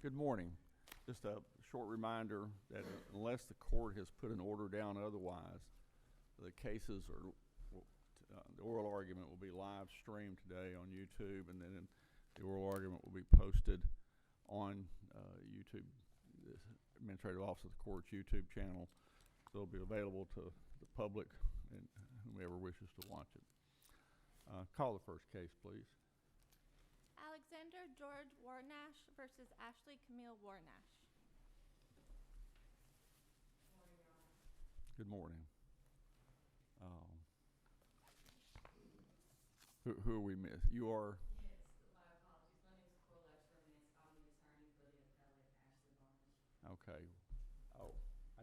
Good morning. Just a short reminder that unless the court has put an order down otherwise, the cases are, the oral argument will be live streamed today on YouTube, and then the oral argument will be posted on YouTube, the Administrative Office of the Court's YouTube channel. So it'll be available to the public and whomever wishes to watch it. Call the first case, please. Alexander George Warnatzsch versus Ashley Camille Warnatzsch. Good morning. Who are we miss? You are? Yes, my apologies. My name is Warnatzsch. I'm the attorney for the appellate, Ashley Warnatzsch. Okay. Oh, I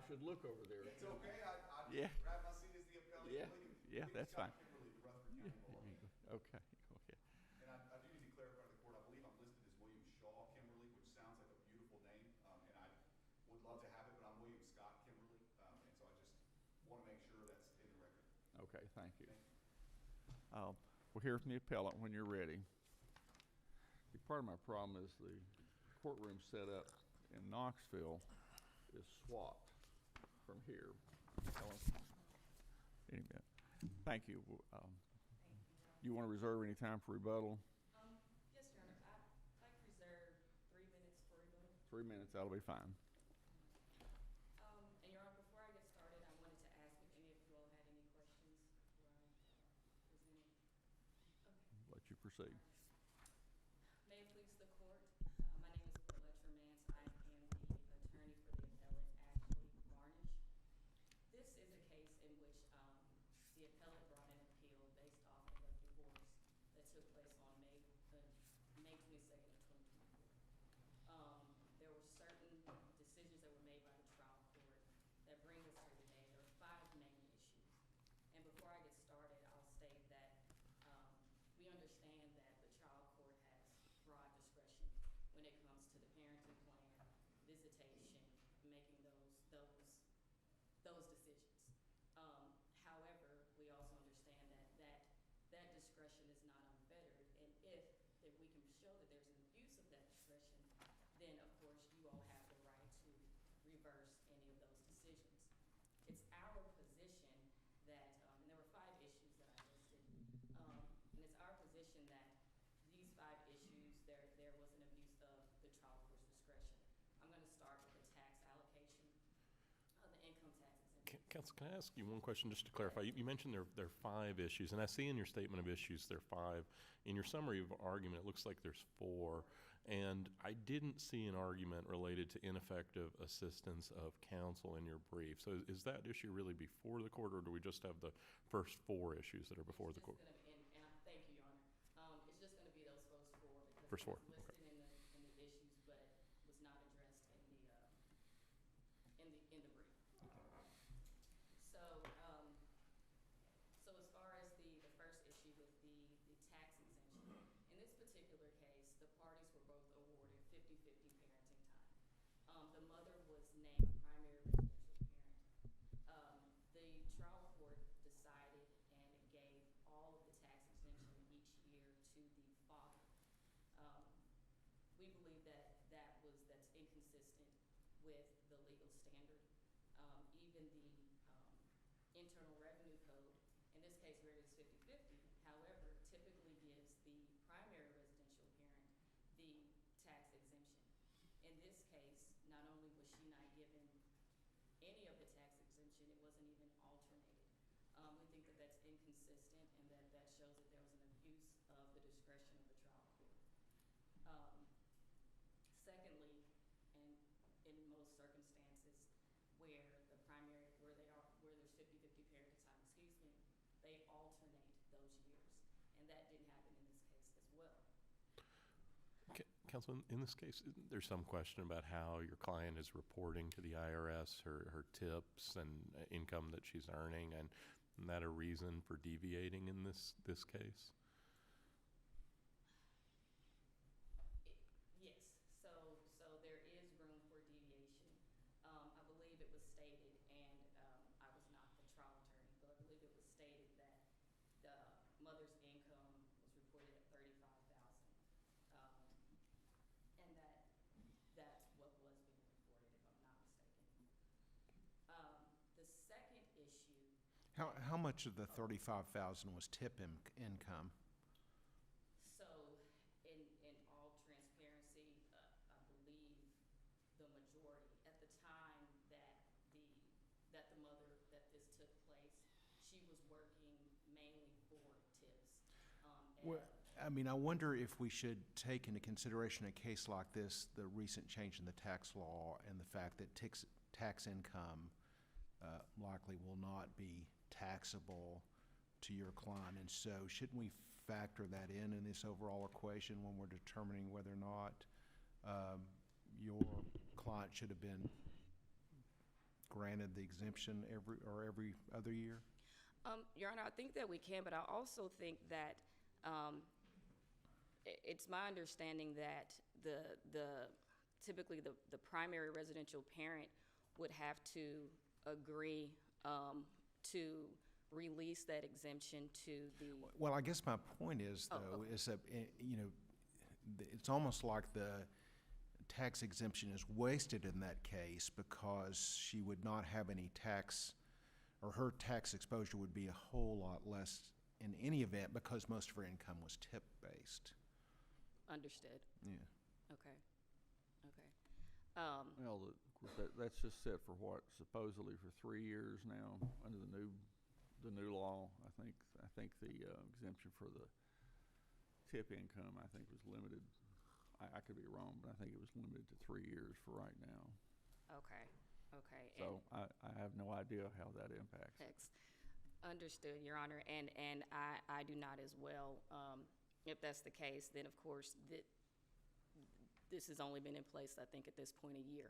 should look over there. It's okay. I Yeah. grab my seat as the appellate. Yeah. Yeah, that's fine. Kimberly, the Rutherford County Law. Okay. Go ahead. And I do need to clarify to the court, I believe I'm listed as William Shaw Kimberly, which sounds like a beautiful name, and I would love to have it, but I'm William Scott Kimberly, and so I just want to make sure that's in the record. Okay, thank you. We'll hear from the appellant when you're ready. Part of my problem is the courtroom setup in Knoxville is swapped from here. Anyway, thank you. You want to reserve any time for rebuttal? Yes, Your Honor. I'd like to reserve 3 minutes for rebuttal. 3 minutes, that'll be fine. And Your Honor, before I get started, I wanted to ask if any of you all had any questions while presenting. Okay. Let you proceed. May it please the court, my name is Warnatzsch. I am the attorney for the appellate, Ashley Warnatzsch. This is a case in which the appellate brought an appeal based off of a divorce that took place on May 22nd of 2024. There were certain decisions that were made by the trial court that bring us here today. There are 5 main issues. And before I get started, I'll state that we understand that the trial court has broad discretion when it comes to the parenting plan, visitation, making those decisions. However, we also understand that discretion is not unfettered, and if we can show that there's an abuse of that discretion, then of course you all have the right to reverse any of those decisions. It's our position that, and there were 5 issues that I listed, and it's our position that these 5 issues, there was an abuse of the trial court's discretion. I'm going to start with the tax allocation, the income tax exemption. Counsel, can I ask you one question just to clarify? You mentioned there are 5 issues, and I see in your statement of issues there are 5. In your summary of argument, it looks like there's 4, and I didn't see an argument related to ineffective assistance of counsel in your brief. So is that issue really before the court, or do we just have the first 4 issues that are before the court? And thank you, Your Honor. It's just going to be those First first 4 because four, it's listed in the issues, but was not addressed in the brief. So as far as the first issue with the tax exemption, in this particular case, the parties were both awarded 50-50 parenting time. The mother was named primary residential parent. The trial court decided and gave all of the tax exemption each year to the father. We believe that's inconsistent with the legal standard. Even the Internal Revenue Code, in this case where it is 50-50, however, typically gives the primary residential parent the tax exemption. In this case, not only was she not given any of the tax exemption, it wasn't even alternated. We think that that's inconsistent and that shows that there was an abuse of the discretion of the trial court. Secondly, and in most circumstances where there's 50-50 parenting time, they alternate those years, and that didn't happen in this case as well. Counsel, in this case, isn't there some question about how your client is reporting to the IRS her tips and income that she's earning, and isn't that a reason for deviating in this case? Yes, so there is room for deviation. I believe it was stated, and I was not the trial attorney, but I believe it was stated that the mother's income was reported at $35,000, and How much of the 35,000 was tip income? So, in all transparency, I believe the majority, at the time that the mother, that this took place, she was working mainly for tips. Well, I mean, I wonder if we should take into consideration a case like this, the recent change in the tax law and the fact that tax income likely will not be taxable to your client. And so shouldn't we factor that in this overall equation when we're determining whether or not your client should have been granted the exemption every other year? Your Honor, I think that we can, but I also think that it's my understanding that typically the primary residential parent would have to agree to release that exemption to the. Well, I guess my point is, Oh, though, okay. is that, it's almost like the tax exemption is wasted in that case because she would not have any tax, or her tax exposure would be a whole lot less in any event because most of her income was tip-based. Understood. Yeah. Okay. Well, of course, that's just set for what, supposedly for 3 years now under the new law. I think the exemption for the tip income, I think, was limited. I could be wrong, but I think it was limited to 3 years for right now. Okay. So I have no idea how that impacts. Understood, Your Honor, and I do not as well. If that's the case, then of course this has only been in place, I think, at this point a year.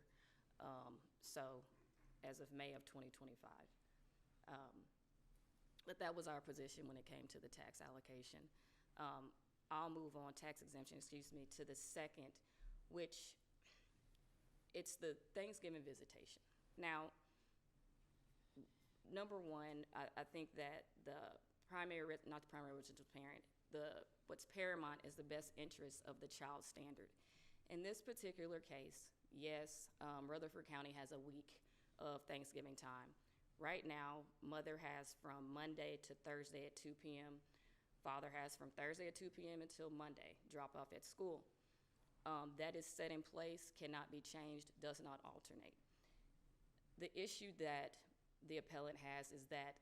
So as of May of 2025. But that was our position when it came to the tax allocation. I'll move on, tax exemption, to the second, which it's the Thanksgiving visitation. Now, number one, I think that not the primary residential parent, what's paramount is the best interest of the child standard. In this particular case, yes, Rutherford County has a week of Thanksgiving time. Right now, mother has from Monday to Thursday at 2 p.m. Father has from Thursday at 2 p.m. until Monday, drop off at school. That is set in place, cannot be changed, does not alternate. The issue that the appellant has is that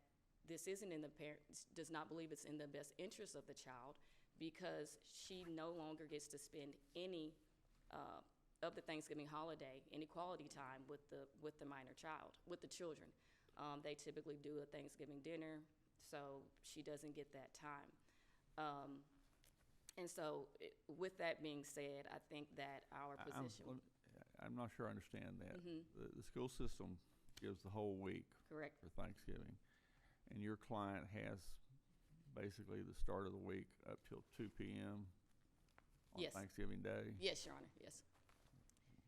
this isn't in the parents, does not believe it's in the best interest of the child because she no longer gets to spend any of the Thanksgiving holiday, any quality time with the minor child, with the children. They typically do a Thanksgiving dinner, so she doesn't get that time. And so with that being said, I think that our position. I'm not sure I understand that. Mhm. The school system gives the whole week Correct. for Thanksgiving, and your client has basically the start of the week up till 2 p.m. on Yes. Thanksgiving Day. Yes, Your Honor, yes.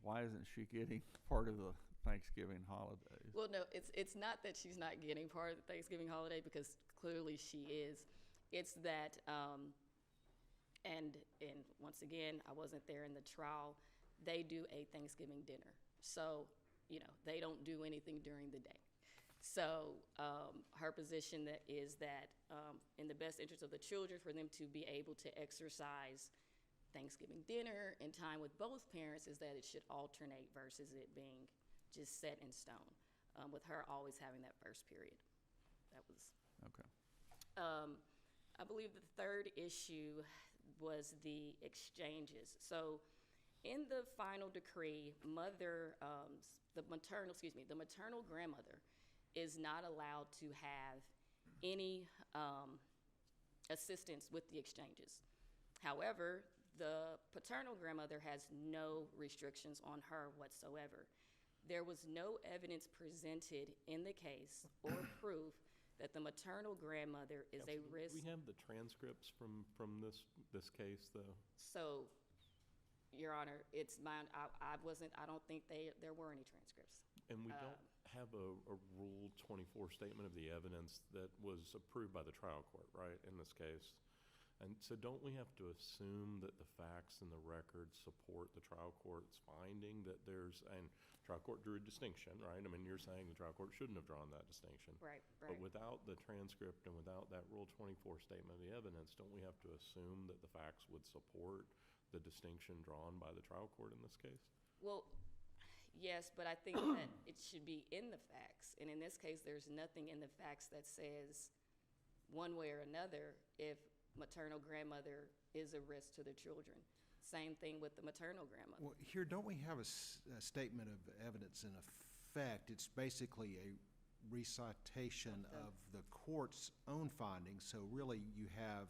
Why isn't she getting part of the Thanksgiving holidays? Well, no, it's not that she's not getting part of the Thanksgiving holiday because clearly she is. It's that, and once again, I wasn't there in the trial. They do a Thanksgiving dinner, so they don't do anything during the day. So her position is that in the best interest of the children, for them to be able to exercise Thanksgiving dinner and time with both parents, is that it should alternate versus it being just set in stone, with her always having that first period. That was Okay. I believe the third issue was the exchanges. So in the final decree, the maternal grandmother is not allowed to have any assistance with the exchanges. However, the paternal grandmother has no restrictions on her whatsoever. There was no evidence presented in the case or proof that the maternal grandmother is a Counsel, risk. do we have the transcripts from this case, though? So, Your Honor, it's mine. I don't think there were any transcripts. And we don't have a Rule 24 statement of the evidence that was approved by the trial court, right, in this case? And so don't we have to assume that the facts in the record support the trial court's finding that and trial court drew a distinction, right? I mean, you're saying the trial court shouldn't have drawn that distinction. Right, But right. without the transcript and without that Rule 24 statement of the evidence, don't we have to assume that the facts would support the distinction drawn by the trial court in this case? Well, yes, but I think that it should be in the facts. And in this case, there's nothing in the facts that says one way or another if maternal grandmother is a risk to the children. Same thing with the maternal grandmother. Well, here, don't we have a statement of evidence in effect? It's basically a recitation of the court's own findings, so really you have,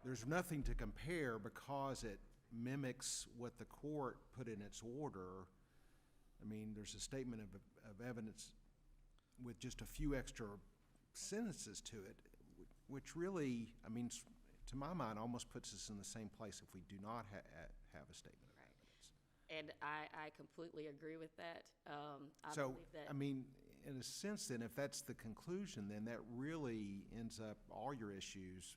there's nothing to compare because it mimics what the court put in its order. I mean, there's a statement of evidence with just a few extra sentences to it, which really, I mean, to my mind, almost puts us in the same place if we do not have a statement of Right. evidence. And I completely agree with that. I So, believe that. I mean, in a sense then, if that's the conclusion, then that really ends up all your issues.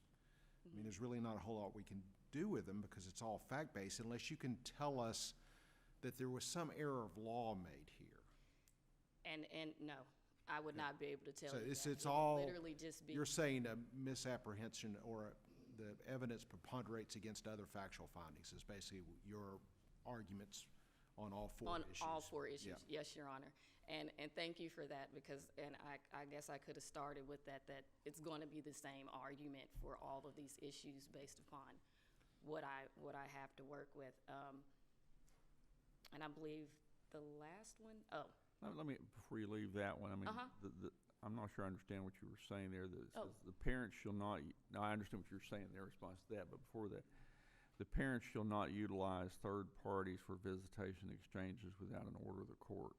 I mean, there's really not a whole lot we can do with them because it's all fact-based unless you can tell us that there was some error of law made here. And no, I would not be able to tell So you it's that. it's It would all, literally just be. you're saying a misapprehension or the evidence preponderates against other factual findings is basically your arguments on all four On issues. all four issues, Yeah. yes, Your Honor. And thank you for that because, and I guess I could have started with that it's going to be the same argument for all of these issues based upon what I have to work with. And I believe the last one, Let me, before you leave that one, I mean, Uh-huh. I'm not sure I understand what you were saying there. That it Oh. says the parents shall not, now I understand what you're saying in response to that, but before that, the parents shall not utilize third parties for visitation exchanges without an order of the court.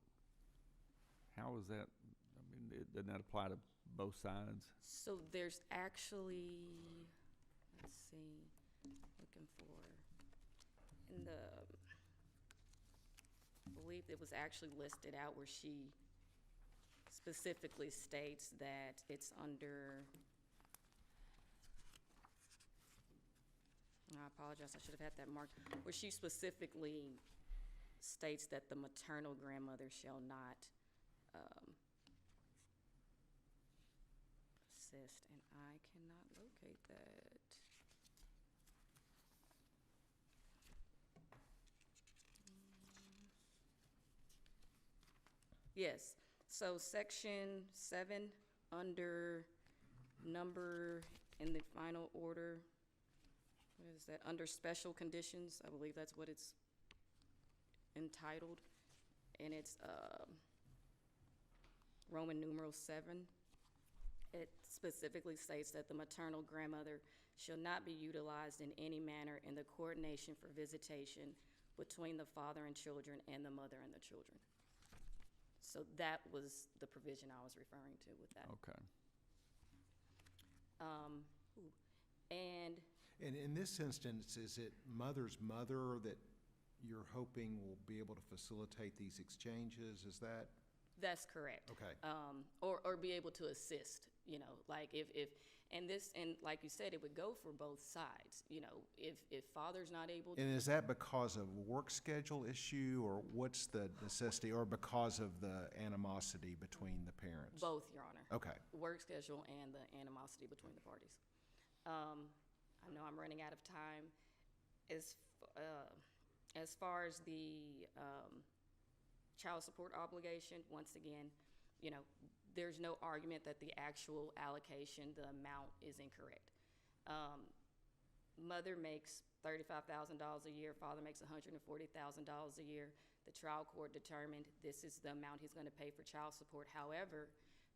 How is that, I mean, doesn't that apply to both sides? so there's actually, let's see, looking for, in the, I believe it was actually listed out where she specifically states that it's under, I apologize, I should have had that marked, where she specifically states that the maternal grandmother shall not assist, and I cannot locate that. Yes, so section 7, under number in the final order, what is that, under special conditions, I believe that's what it's entitled, and it's Roman numeral 7. It specifically states that the maternal grandmother shall not be utilized in any manner in the coordination for visitation between the father and children and the mother and the children. So that was the provision I was referring to with that. Okay. And And in this instance, is it mother's mother that you're hoping will be able to facilitate these exchanges? Is that? that's correct. Okay. Or be able to assist, you know, like if, and like you said, it would go for both sides, you know, if father's not able to. And is that because of work schedule issue, or what's the necessity, or because of the animosity between the parents? Both, Your Honor. Okay. Work schedule and the animosity between the parties. I know I'm running out of time. As far as the child support obligation, once again, you know, there's no argument that the actual allocation, the amount is incorrect. Mother makes $35,000 a year, father makes $140,000 a year. The trial court determined this is the amount he's going to pay for child support. However,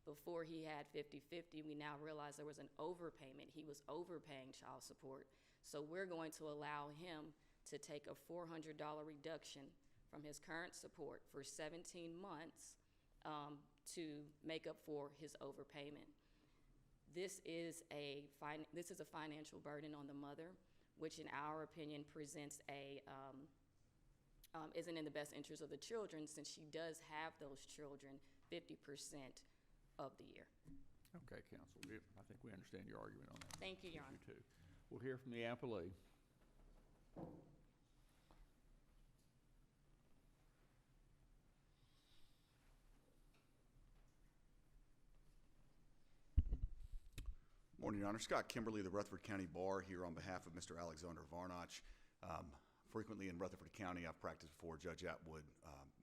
before he had 50-50, we now realize there was an overpayment. He was overpaying child support. So we're going to allow him to take a $400 reduction from his current support for 17 months to make up for his overpayment. This is a financial burden on the mother, which in our opinion presents isn't in the best interest of the children, since she does have those children 50% of the year. Okay, counsel, I think we understand your argument on that. Thank you, Your Honor. You too. We'll hear from the appellee. Morning, Your Honor. Scott Kimberly, the Rutherford County Bar, here on behalf of Mr. Alexander Warnatzsch. Frequently in Rutherford County, I've practiced before Judge Atwood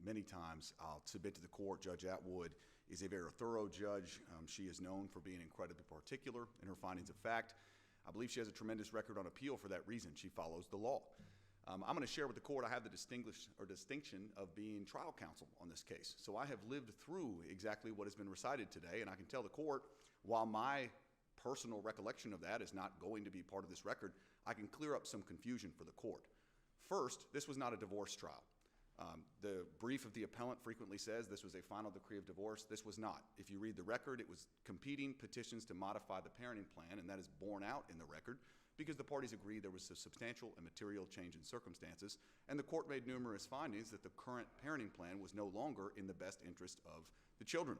many times. I'll submit to the court, Judge Atwood is a very thorough judge. She is known for being incredibly particular in her findings of fact. I believe she has a tremendous record on appeal for that reason. She follows the law. I'm going to share with the court I have the distinction of being trial counsel on this case. So I have lived through exactly what has been recited today, and I can tell the court, while my personal recollection of that is not going to be part of this record, I can clear up some confusion for the court. First, this was not a divorce trial. The brief of the appellant frequently says this was a final decree of divorce. This was not. If you read the record, it was competing petitions to modify the parenting plan, and that is borne out in the record because the parties agreed there was a substantial and material change in circumstances, and the court made numerous findings that the current parenting plan was no longer in the best interest of the children.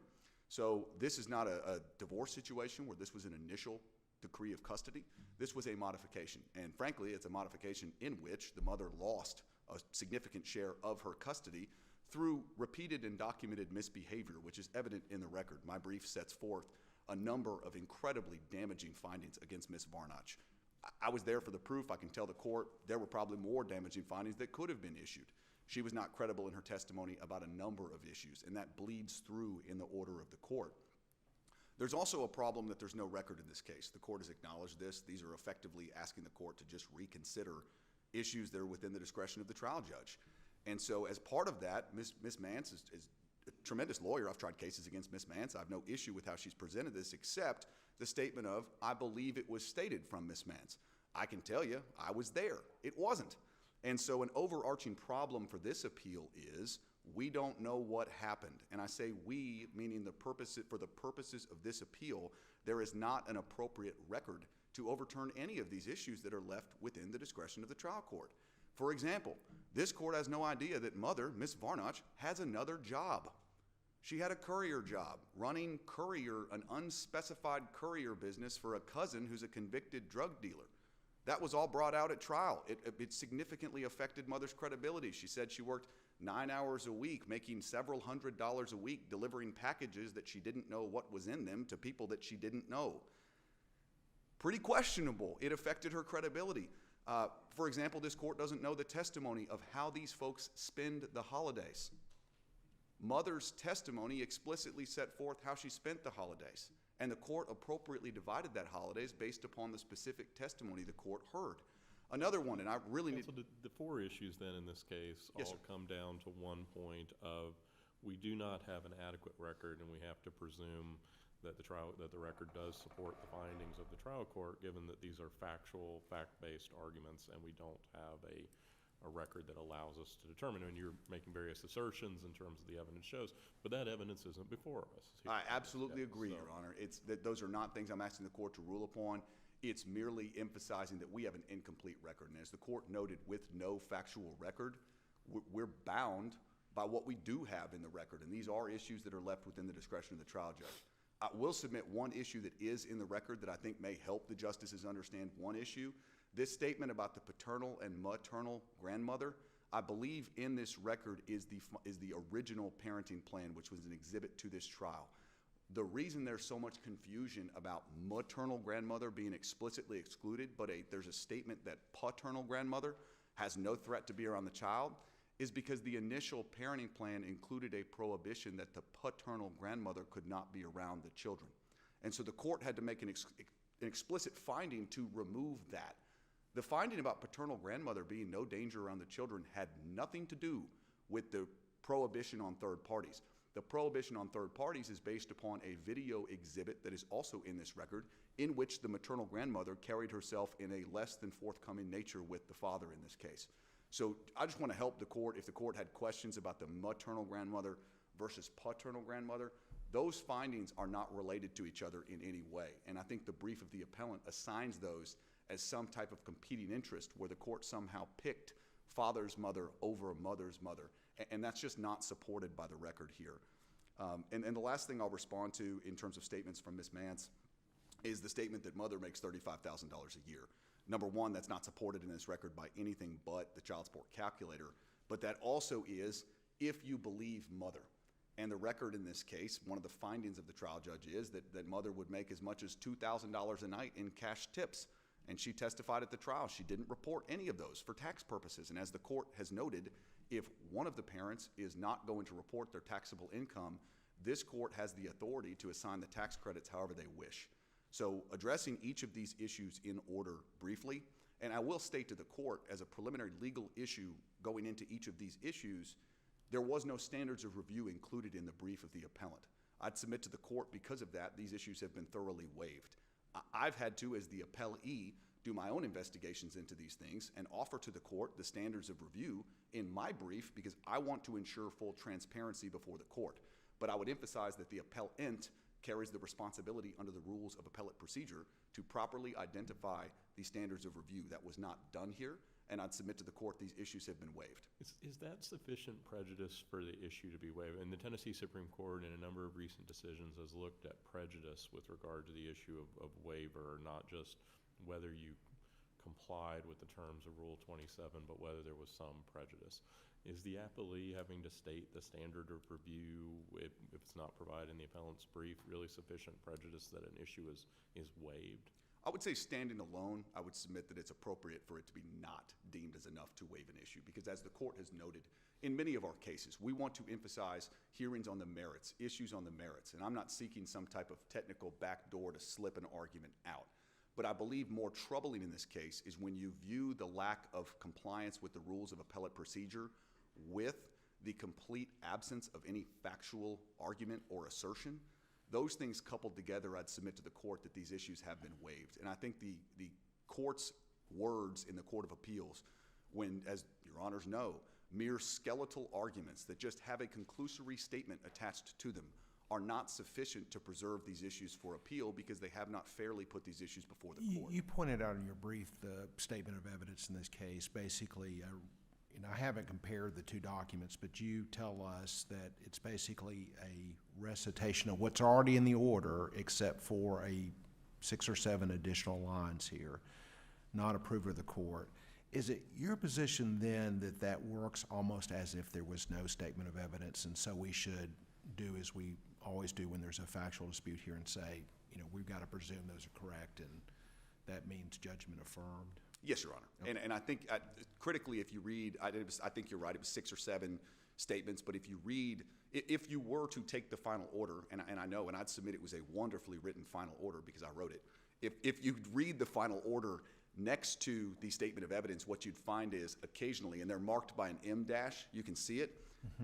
So this is not a divorce situation where this was an initial decree of custody. This was a modification, and frankly, it's a modification in which the mother lost a significant share of her custody through repeated and documented misbehavior, which is evident in the record. My brief sets forth a number of incredibly damaging findings against Ms. Warnatzsch. I was there for the proof. I can tell the court there were probably more damaging findings that could have been issued. She was not credible in her testimony about a number of issues, and that bleeds through in the order of the court. There's also a problem that there's no record in this case. The court has acknowledged this. These are effectively asking the court to just reconsider issues that are within the discretion of the trial judge. And so as part of that, Ms. Mance is a tremendous lawyer. I've tried cases against Ms. Mance. I have no issue with how she's presented this except the statement of, I believe it was stated from Ms. Mance. I can tell you, I was there. It wasn't. And so an overarching problem for this appeal is we don't know what happened. And I say we, meaning for the purposes of this appeal, there is not an appropriate record to overturn any of these issues that are left within the discretion of the trial court. For example, this court has no idea that mother, Ms. Warnatzsch, has another job. She had a courier job, running an unspecified courier business for a cousin who's a convicted drug dealer. That was all brought out at trial. It significantly affected mother's credibility. She said she worked 9 hours a week, making several $100s a week, delivering packages that she didn't know what was in them to people that she didn't know. Pretty questionable. It affected her credibility. For example, this court doesn't know the testimony of how these folks spend the holidays. Mother's testimony explicitly set forth how she spent the holidays, and the court appropriately divided that holidays based upon the specific testimony the court heard. Another one, and I really need... So the four issues then in this case Yes, all sir. come down to one point of we do not have an adequate record, and we have to presume that the record does support the findings of the trial court, given that these are factual, fact-based arguments, and we don't have a record that allows us to determine. And you're making various assertions in terms of the evidence shows, but that evidence isn't before us. I absolutely agree, So- Your Honor. Those are not things I'm asking the court to rule upon. It's merely emphasizing that we have an incomplete record. And as the court noted, with no factual record, we're bound by what we do have in the record. And these are issues that are left within the discretion of the trial judge. I will submit one issue that is in the record that I think may help the justices understand one issue. This statement about the paternal and maternal grandmother, I believe in this record is the original parenting plan, which was an exhibit to this trial. The reason there's so much confusion about maternal grandmother being explicitly excluded, but there's a statement that paternal grandmother has no threat to be around the child, is because the initial parenting plan included a prohibition that the paternal grandmother could not be around the children. And so the court had to make an explicit finding to remove that. The finding about paternal grandmother being no danger around the children had nothing to do with the prohibition on third parties. The prohibition on third parties is based upon a video exhibit that is also in this record, in which the maternal grandmother carried herself in a less than forthcoming nature with the father in this case. So I just want to help the court. If the court had questions about the maternal grandmother versus paternal grandmother, those findings are not related to each other in any way. And I think the brief of the appellant assigns those as some type of competing interest where the court somehow picked father's mother over mother's mother. And that's just not supported by the record here. And the last thing I'll respond to in terms of statements from Ms. Mance is the statement that mother makes $35,000 a year. Number one, that's not supported in this record by anything but the child support calculator, but that also is if you believe mother. And the record in this case, one of the findings of the trial judge is that mother would make as much as $2,000 a night in cash tips. And she testified at the trial. She didn't report any of those for tax purposes. And as the court has noted, if one of the parents is not going to report their taxable income, this court has the authority to assign the tax credits however they wish. So addressing each of these issues in order briefly, and I will state to the court as a preliminary legal issue going into each of these issues, there was no standards of review included in the brief of the appellant. I'd submit to the court because of that, these issues have been thoroughly waived. I've had to, as the appellee, do my own investigations into these things and offer to the court the standards of review in my brief because I want to ensure full transparency before the court. But I would emphasize that the appellant carries the responsibility under the rules of appellate procedure to properly identify the standards of review. That was not done here, and I'd submit to the court these issues have been waived. Is that sufficient prejudice for the issue to be waived? And the Tennessee Supreme Court in a number of recent decisions has looked at prejudice with regard to the issue of waiver, not just whether you complied with the terms of Rule 27, but whether there was some prejudice. Is the appellee having to state the standard of review, if it's not provided in the appellant's brief, really sufficient prejudice that an issue is waived? I would say standing alone, I would submit that it's appropriate for it to be not deemed as enough to waive an issue because as the court has noted, in many of our cases, we want to emphasize hearings on the merits, issues on the merits, and I'm not seeking some type of technical backdoor to slip an argument out. But I believe more troubling in this case is when you view the lack of compliance with the rules of appellate procedure with the complete absence of any factual argument or assertion. Those things coupled together, I'd submit to the court that these issues have been waived. And I think the court's words in the Court of Appeals, when, as your honors know, mere skeletal arguments that just have a conclusory statement attached to them are not sufficient to preserve these issues for appeal because they have not fairly put these issues before the court. You pointed out in your brief the statement of evidence in this case. Basically, I haven't compared the two documents, but you tell us that it's basically a recitation of what's already in the order except for a 6 or 7 additional lines here, not approved of the court. Is it your position then that that works almost as if there was no statement of evidence, and so we should do as we always do when there's a factual dispute here and say, we've got to presume those are correct, and that means judgment affirmed? Yes, Your Honor. Okay. And I think critically, if you read, I think you're right, it was 6 or 7 statements, but if you read, if you were to take the final order, and I know, and I'd submit it was a wonderfully written final order because I wrote it. If you read the final order next to the statement of evidence, what you'd find is occasionally, and they're marked by an M dash, you can see it,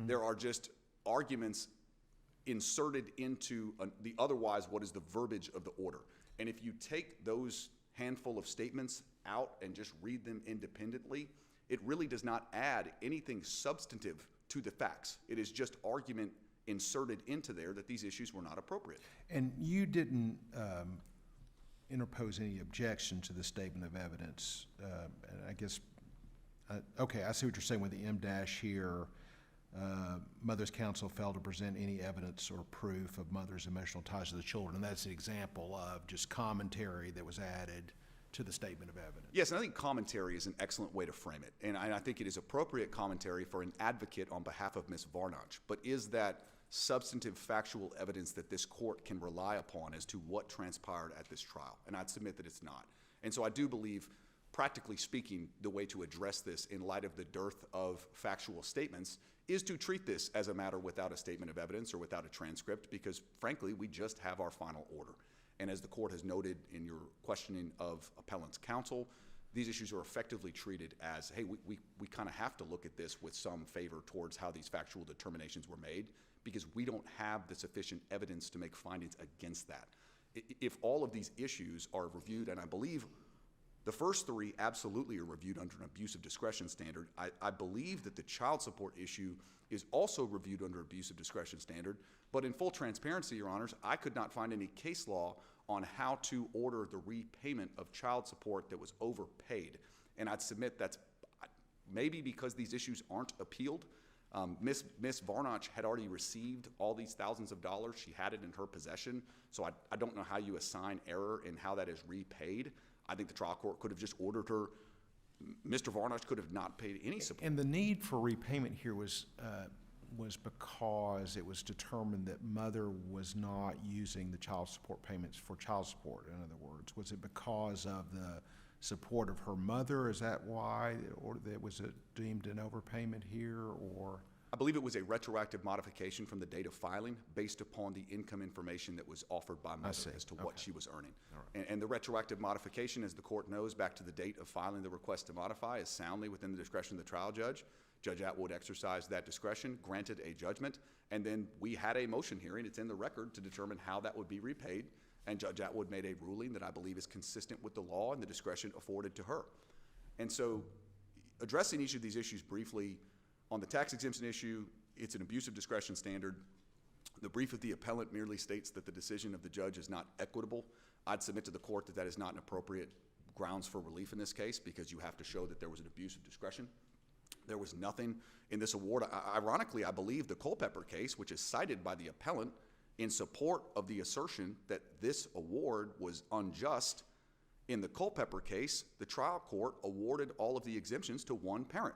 there are just arguments inserted into the otherwise what is the verbiage of the order. And if you take those handful of statements out and just read them independently, it really does not add anything substantive to the facts. It is just argument inserted into there that these issues were not appropriate. And you didn't interpose any objection to the statement of evidence. And I guess, okay, I see what you're saying with the M dash here. Mother's counsel failed to present any evidence or proof of mother's emotional ties to the children. And that's an example of just commentary that was added to the statement of evidence. Yes, and I think commentary is an excellent way to frame it. And I think it is appropriate commentary for an advocate on behalf of Ms. Warnatzsch. But is that substantive factual evidence that this court can rely upon as to what transpired at this trial? And I'd submit that it's not. And so I do believe, practically speaking, the way to address this in light of the dearth of factual statements is to treat this as a matter without a statement of evidence or without a transcript because, frankly, we just have our final order. And as the court has noted in your questioning of appellant's counsel, these issues are effectively treated as, hey, we kind of have to look at this with some favor towards how these factual determinations were made because we don't have the sufficient evidence to make findings against that. If all of these issues are reviewed, and I believe the first 3 absolutely are reviewed under an abuse of discretion standard, I believe that the child support issue is also reviewed under abuse of discretion standard, but in full transparency, Your Honors, I could not find any case law on how to order the repayment of child support that was overpaid. And I'd submit that's maybe because these issues aren't appealed. Ms. Warnatzsch had already received all these thousands of dollars. She had it in her possession. So I don't know how you assign error in how that is repaid. I think the trial court could have just ordered her. Mr. Warnatzsch could have not paid any support. And the need for repayment here was because it was determined that mother was not using the child support payments for child support, in other words. Was it because of the support of her mother? Is that why, or that was it deemed an overpayment here, or? I believe it was a retroactive modification from the date of filing based upon the income information that was offered by mother as to what she was earning. And the retroactive modification, as the court knows, back to the date of filing the request to modify, is soundly within the discretion of the trial judge. Judge Atwood exercised that discretion, granted a judgment, and then we had a motion hearing, it's in the record, to determine how that would be repaid, and Judge Atwood made a ruling that I believe is consistent with the law and the discretion afforded to her. And so, addressing each of these issues briefly, on the tax exemption issue, it's an abuse of discretion standard. The brief of the appellant merely states that the decision of the judge is not equitable. I'd submit to the court that that is not an appropriate grounds for relief in this case, because you have to show that there was an abuse of discretion. There was nothing in this award. Ironically, I believe the Culpepper case, which is cited by the appellant in support of the assertion that this award was unjust, in the Culpepper case, the trial court awarded all of the exemptions to one parent.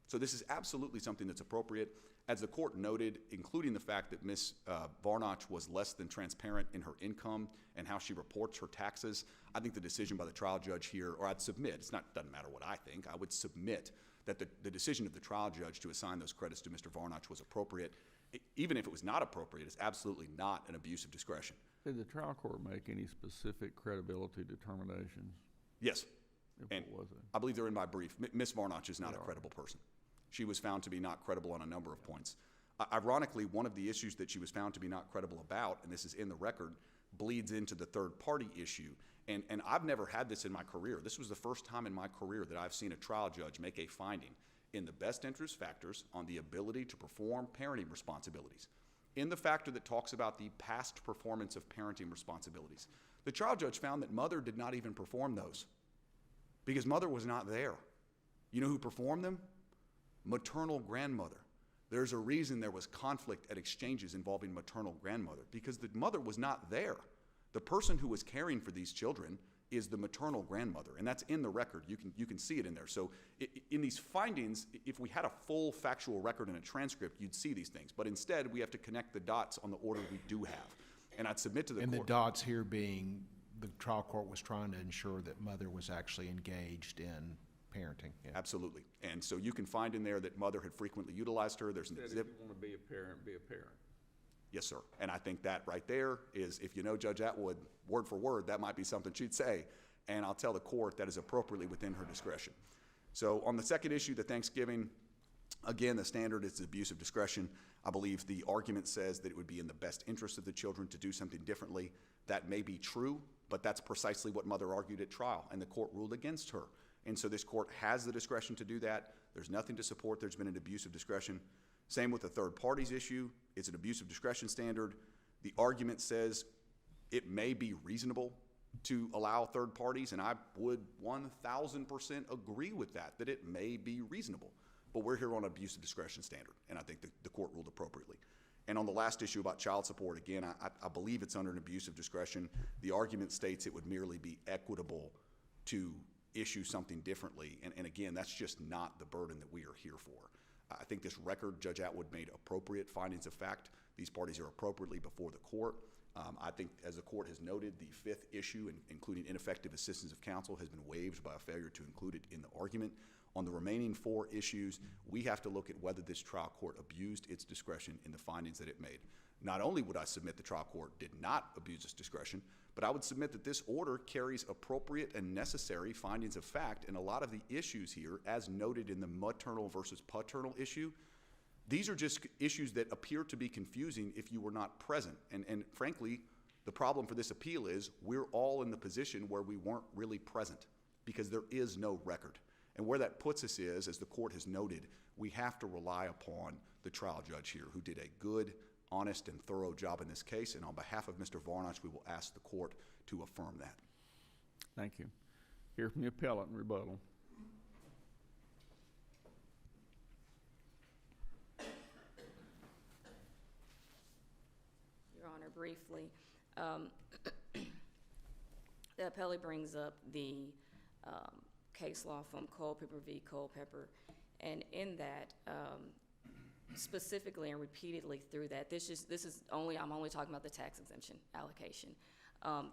So this is absolutely something that's appropriate. As the court noted, including the fact that Ms. Warnatzsch was less than transparent in her income and how she reports her taxes, I think the decision by the trial judge here, or I'd submit, doesn't matter what I think, I would submit that the decision of the trial judge to assign those credits to Mr. Warnatzsch was appropriate. Even if it was not appropriate, it's absolutely not an abuse of discretion. Did the trial court make any specific credibility determinations? Yes. And what was it? I believe they're in my brief. Ms. Warnatzsch is not a credible person. She was found to be not credible on a number of points. Ironically, one of the issues that she was found to be not credible about, and this is in the record, bleeds into the third-party issue. And I've never had this in my career. This was the first time in my career that I've seen a trial judge make a finding in the best interest factors on the ability to perform parenting responsibilities. In the factor that talks about the past performance of parenting responsibilities, the trial judge found that mother did not even perform those because mother was not there. You know who performed them? Maternal grandmother. There's a reason there was conflict at exchanges involving maternal grandmother, because the mother was not there. The person who was caring for these children is the maternal grandmother, and that's in the record. You can see it in there. So in these findings, if we had a full factual record and a transcript, you'd see these things. But instead, we have to connect the dots on the order we do have. And I'd submit to the court. And the dots here being the trial court was trying to ensure that mother was actually engaged in parenting. Yeah. Absolutely. And so you can find in there that mother had frequently utilized her. There's an If exhibit. you want to be a parent, be a parent. Yes, sir. And I think that right there is, if you know Judge Atwood word for word, that might be something she'd say. And I'll tell the court that is appropriately within her discretion. So on the second issue, the Thanksgiving, again, the standard is abuse of discretion. I believe the argument says that it would be in the best interest of the children to do something differently. That may be true, but that's precisely what mother argued at trial, and the court ruled against her. And so this court has the discretion to do that. There's nothing to support there's been an abuse of discretion. Same with the third parties issue. It's an abuse of discretion standard. The argument says it may be reasonable to allow third parties, and I would 1,000% agree with that it may be reasonable. But we're here on an abuse of discretion standard, and I think the court ruled appropriately. And on the last issue about child support, again, I believe it's under an abuse of discretion. The argument states it would merely be equitable to issue something differently, and again, that's just not the burden that we are here for. I think this record, Judge Atwood made appropriate findings of fact. These parties are appropriately before the court. I think, as the court has noted, the fifth issue, including ineffective assistance of counsel, has been waived by a failure to include it in the argument. On the remaining four issues, we have to look at whether this trial court abused its discretion in the findings that it made. Not only would I submit the trial court did not abuse its discretion, but I would submit that this order carries appropriate and necessary findings of fact, and a lot of the issues here, as noted in the maternal versus paternal issue, these are just issues that appear to be confusing if you were not present. And frankly, the problem for this appeal is we're all in the position where we weren't really present because there is no record. And where that puts us is, as the court has noted, we have to rely upon the trial judge here, who did a good, honest, and thorough job in this case. And on behalf of Mr. Warnatzsch, we will ask the court to affirm that. Thank you. Hear from the appellant in rebuttal. Your Honor, briefly, the appellee brings up the case law from Culpeper v. Culpeper, and in that, specifically and repeatedly through that, I'm only talking about the tax exemption allocation.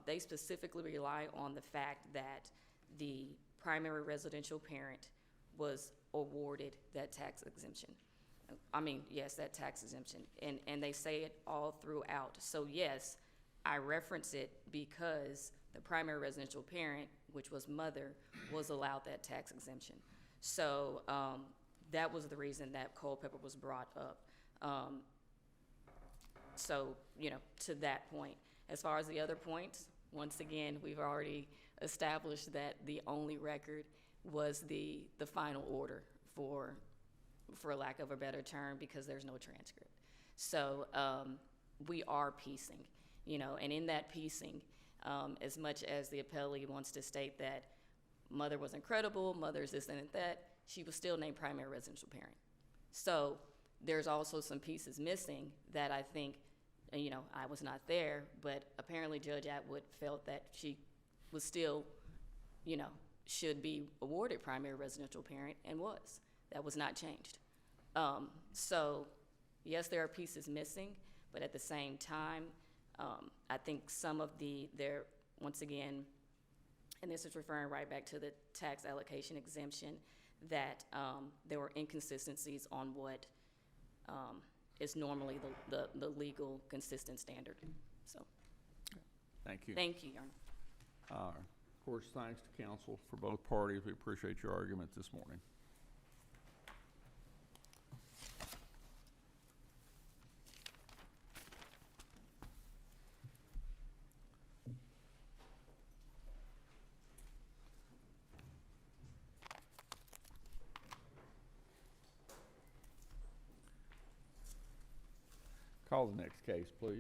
They specifically rely on the fact that the primary residential parent was awarded that tax exemption. That tax exemption, and they say it all throughout. So yes, I reference it because the primary residential parent, which was mother, was allowed that tax exemption. So that was the reason that Culpeper was brought up. To that point. As far as the other points, once again, we've already established that the only record was the final order, for lack of a better term, because there's no transcript. So we are piecing, and in that piecing, as much as the appellee wants to state that mother was incredible, mother's this and that, she was still named primary residential parent. So there's also some pieces missing that I think, I was not there, but apparently Judge Atwood felt that she was still, should be awarded primary residential parent, and was. That was not changed. So yes, there are pieces missing, but at the same time, I think some of once again, and this is referring right back to the tax allocation exemption, that there were inconsistencies on what is normally the legal consistent standard. So, Thank you. thank you, Your Honor. Of course, thanks to counsel for both parties. We appreciate your argument this morning. Call the next case, please.